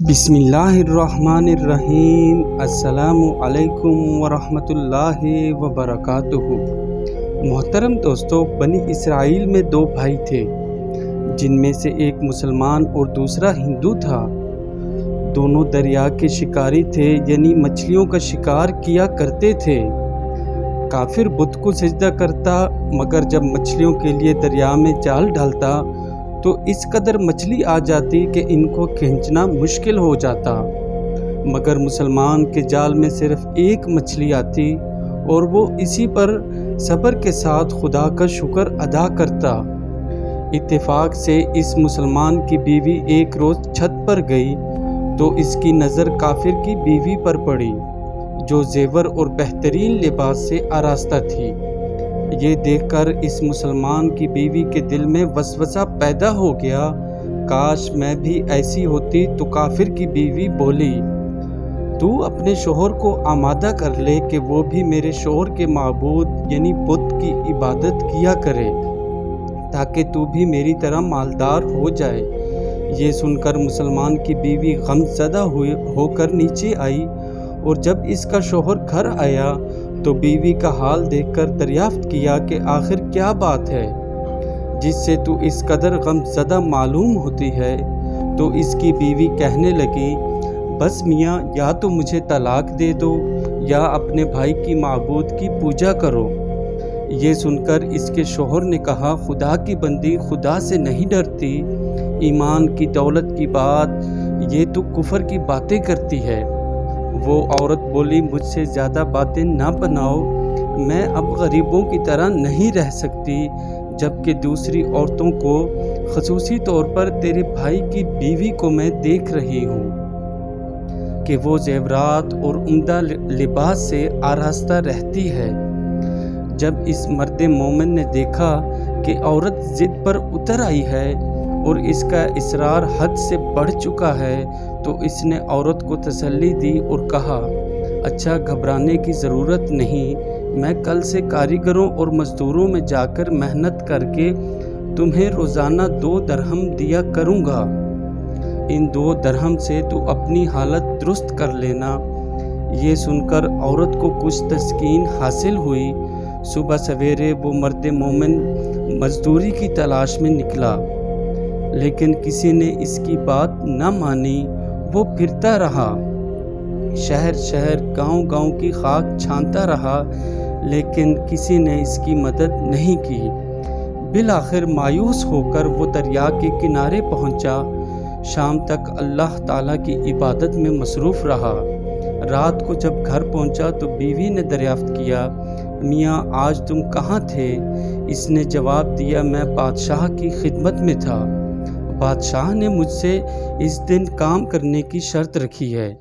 بسم اللہ الرحمن الرحیم۔ السلام علیکم ورحمۃ اللہ وبرکاتہ۔ محترم دوستو، بنی اسرائیل میں دو بھائی تھے جن میں سے ایک مسلمان اور دوسرا ہندو تھا۔ دونوں دریا کے شکاری تھے، یعنی مچھلیوں کا شکار کیا کرتے تھے۔ کافر بت کو سجدہ کرتا، مگر جب مچھلیوں کے لیے دریا میں جال ڈالتا تو اس قدر مچھلی آ جاتی کہ ان کو کھینچنا مشکل ہو جاتا، مگر مسلمان کے جال میں صرف ایک مچھلی آتی اور وہ اسی پر صبر کے ساتھ خدا کا شکر ادا کرتا۔ اتفاق سے اس مسلمان کی بیوی ایک روز چھت پر گئی تو اس کی نظر کافر کی بیوی پر پڑی جو زیور اور بہترین لباس سے آراستہ تھی۔ یہ دیکھ کر اس مسلمان کی بیوی کے دل میں وسوسہ پیدا ہو گیا، کاش میں بھی ایسی ہوتی۔ تو کافر کی بیوی بولی، تو اپنے شوہر کو آمادہ کر لے کہ وہ بھی میرے شوہر کے معبود یعنی بت کی عبادت کیا کرے، تاکہ تو بھی میری طرح مالدار ہو جائے۔ یہ سن کر مسلمان کی بیوی غم زدہ ہو کر نیچے آئی، اور جب اس کا شوہر گھر آیا تو بیوی کا حال دیکھ کر دریافت کیا کہ آخر کیا بات ہے جس سے تو اس قدر غم زدہ معلوم ہوتی ہے۔ تو اس کی بیوی کہنے لگی، بس میاں، یا تو مجھے طلاق دے دو یا اپنے بھائی کی معبود کی پوجا کرو۔ یہ سن کر اس کے شوہر نے کہا، خدا کی بندی، خدا سے نہیں ڈرتی؟ ایمان کی دولت کی بات، یہ تو کفر کی باتیں کرتی ہے۔ وہ عورت بولی، مجھ سے زیادہ باتیں نہ بناؤ، میں اب غریبوں کی طرح نہیں رہ سکتی، جبکہ دوسری عورتوں کو، خصوصی طور پر تیرے بھائی کی بیوی کو میں دیکھ رہی ہوں کہ وہ زیورات اور عمدہ لباس سے آراستہ رہتی ہے۔ جب اس مرد مومن نے دیکھا کہ عورت ضد پر اتر آئی ہے اور اس کا اصرار حد سے بڑھ چکا ہے، تو اس نے عورت کو تسلی دی اور کہا، اچھا، گھبرانے کی ضرورت نہیں، میں کل سے کاریگروں اور مزدوروں میں جا کر محنت کر کے تمہیں روزانہ 2 درہم دیا کروں گا، ان 2 درہم سے تو اپنی حالت درست کر لینا۔ یہ سن کر عورت کو کچھ تسکین حاصل ہوئی۔ صبح سویرے وہ مرد مومن مزدوری کی تلاش میں نکلا، لیکن کسی نے اس کی بات نہ مانی۔ وہ پھرتا رہا، شہر شہر، گاؤں گاؤں کی خاک چھانتا رہا، لیکن کسی نے اس کی مدد نہیں کی۔ بالآخر مایوس ہو کر وہ دریا کے کنارے پہنچا۔ شام تک اللہ تعالیٰ کی عبادت میں مصروف رہا۔ رات کو جب گھر پہنچا تو بیوی نے دریافت کیا، میاں، آج تم کہاں تھے؟ اس نے جواب دیا، میں بادشاہ کی خدمت میں تھا، بادشاہ نے مجھ سے اس دن کام کرنے کی شرط رکھی ہے۔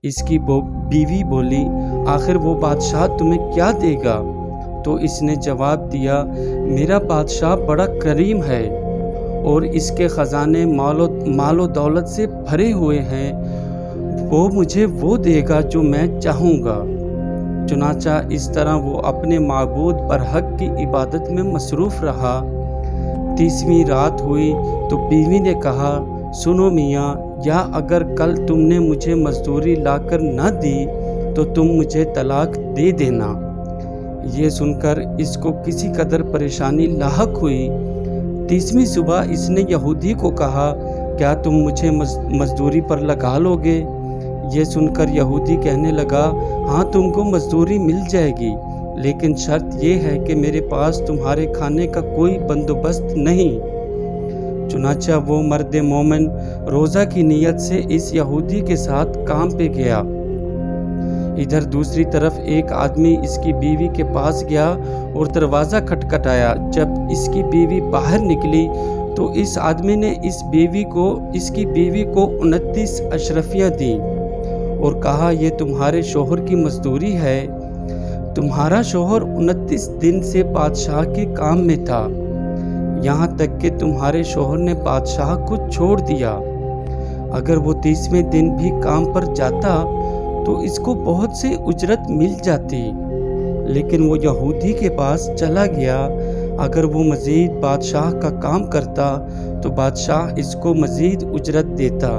اس کی بیوی بولی، آخر وہ بادشاہ تمہیں کیا دے گا؟ تو اس نے جواب دیا، میرا بادشاہ بڑا کریم ہے اور اس کے خزانے مال و دولت سے بھرے ہوئے ہیں، وہ مجھے وہ دے گا جو میں چاہوں گا۔ چنانچہ اس طرح وہ اپنے معبود برحق کی عبادت میں مصروف رہا۔ 30ویں رات ہوئی تو بیوی نے کہا، سنو میاں، یا اگر کل تم نے مجھے مزدوری لا کر نہ دی تو تم مجھے طلاق دے دینا۔ یہ سن کر اس کو کسی قدر پریشانی لاحق ہوئی۔ 30ویں صبح اس نے یہودی کو کہا، کیا تم مجھے مزدوری پر لگا لو گے؟ یہ سن کر یہودی کہنے لگا، ہاں، تم کو مزدوری مل جائے گی، لیکن شرط یہ ہے کہ میرے پاس تمہارے کھانے کا کوئی بندوبست نہیں۔ چنانچہ وہ مرد مومن روزہ کی نیت سے اس یہودی کے ساتھ کام پہ گیا۔ ادھر دوسری طرف ایک آدمی اس کی بیوی کے پاس گیا اور دروازہ کھٹکھٹایا۔ جب اس کی بیوی باہر نکلی تو اس آدمی نے اس کی بیوی کو 29 اشرفیاں دیں اور کہا، یہ تمہارے شوہر کی مزدوری ہے۔ تمہارا شوہر 29 دن سے بادشاہ کے کام میں تھا، یہاں تک کہ تمہارے شوہر نے بادشاہ کو چھوڑ دیا۔ اگر وہ 30ویں دن بھی کام پر جاتا تو اس کو بہت سے اجرت مل جاتی، لیکن وہ یہودی کے پاس چلا گیا۔ اگر وہ مزید بادشاہ کا کام کرتا تو بادشاہ اس کو مزید اجرت دیتا۔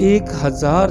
1000